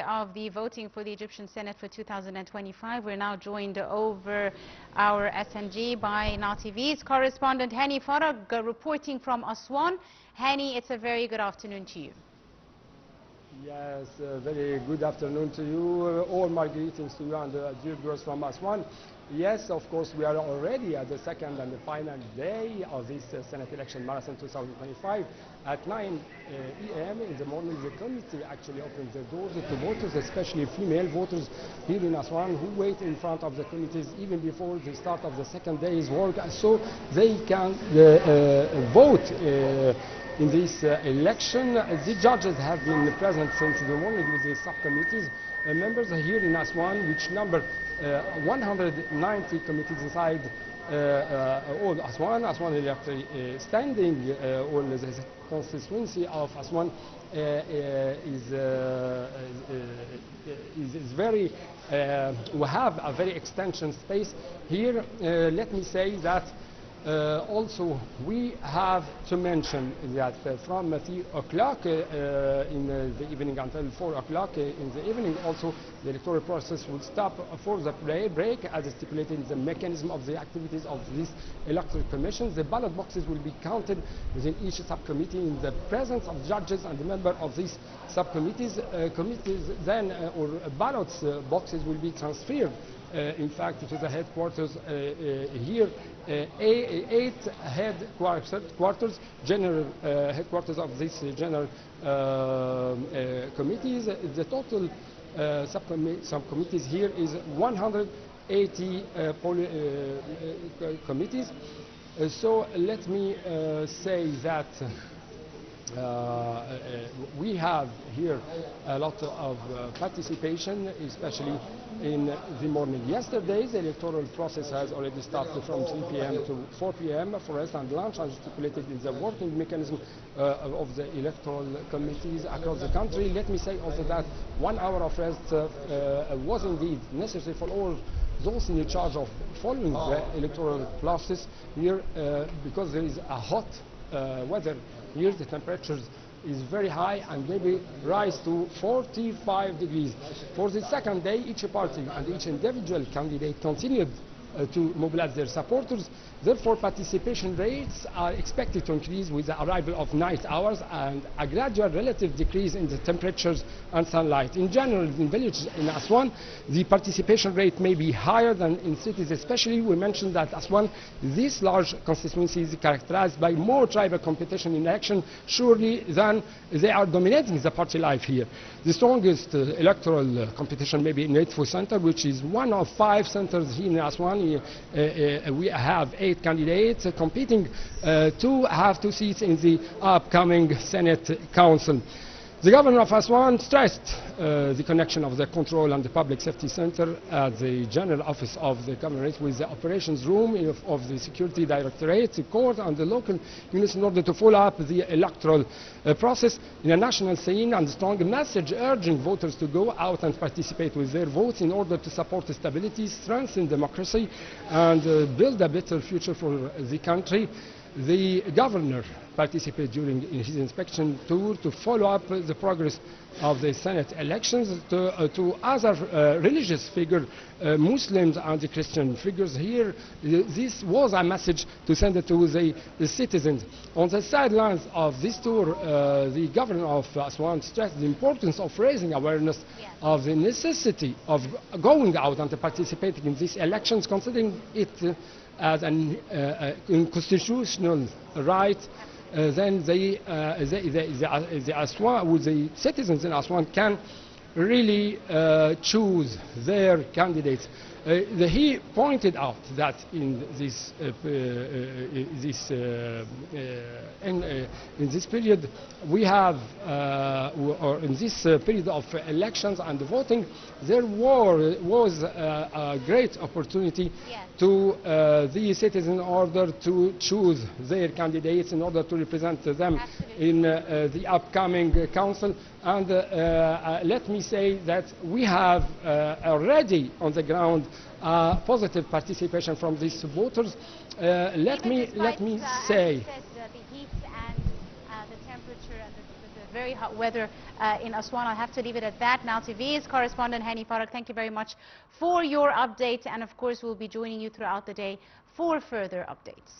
of the voting for the Egyptian Senate for 2025. We're now joined over our SNG by Now TV's correspondent Hany Farag, reporting from Aswan. Hany, it's a very good afternoon to you. Yes, very good afternoon to you. All my greetings to you and dear viewers from Aswan. Yes, of course, we are already at the second and the final day of this Senate election marathon 2025. At 9 a.m. in the morning, the committee actually opened their doors to voters, especially female voters here in Aswan, who wait in front of the committees even before the start of the second day's work, so they can vote in this election. The judges have been present since the morning with the subcommittees. Members here in Aswan, which number 190 committees inside all Aswan electorate standing, all the constituency of Aswan is very, we have a very extension space here. Let me say that also, we have to mention that from 3 o'clock in the evening until 4 o'clock in the evening, also the electoral process will stop for the break as stipulated in the mechanism of the activities of this electoral commission. The ballot boxes will be counted within each subcommittee in the presence of judges and the member of these subcommittees. Then, or ballot boxes will be transferred in fact, to the headquarters here, 8 headquarters, general headquarters of these general committees. The total subcommittees here is 180 committees. So let me say that we have here a lot of participation, especially in the morning. Yesterday, the electoral process has already started from 3 p.m. to 4 p.m. for rest and lunch, as stipulated in the working mechanism of the electoral committees across the country. Let me say also that 1 hour of rest was indeed necessary for all those in charge of following the electoral process here, because there is a hot weather. Here the temperatures is very high and maybe rise to 45 degrees. For the second day, each party and each individual candidate continued to mobilize their supporters. Therefore, participation rates are expected to increase with the arrival of night hours and a gradual relative decrease in the temperatures and sunlight. In general, in villages in Aswan, the participation rate may be higher than in cities. Especially, we mentioned that Aswan, this large constituency is characterized by more tribal competition in election, surely, than they are dominating the party life here. The strongest electoral competition may be in Edfu Center, which is one of 5 centers here in Aswan. We have 8 candidates competing to have 2 seats in the upcoming Senate Council. The governor of Aswan stressed the connection of the control and the public safety center at the general office of the governorate with the operations room of the security directorate, the court and the local units in order to follow up the electoral process in a national scene, and strong message urging voters to go out and participate with their votes in order to support stability, strengthen democracy and build a better future for the country. The governor participated during his inspection tour to follow up the progress of the Senate elections to other religious figures, Muslims and the Christian figures here. This was a message to send it to the citizens. On the sidelines of this tour, the governor of Aswan stressed the importance of raising awareness of the necessity of going out and participating in these elections, considering it as an constitutional right. Then the citizens in Aswan can really choose their candidates. He pointed out that in this period we have, or in this period of elections and voting, there was a great opportunity to the citizens in order to choose their candidates in order to represent them in the upcoming council. And let me say that we have already on the ground positive participation from these voters. Let me say. The heat and the temperature and the very hot weather in Aswan. I'll have to leave it at that. Now TV's correspondent Hany Farag, thank you very much for your update, and of course we'll be joining you throughout the day for further updates.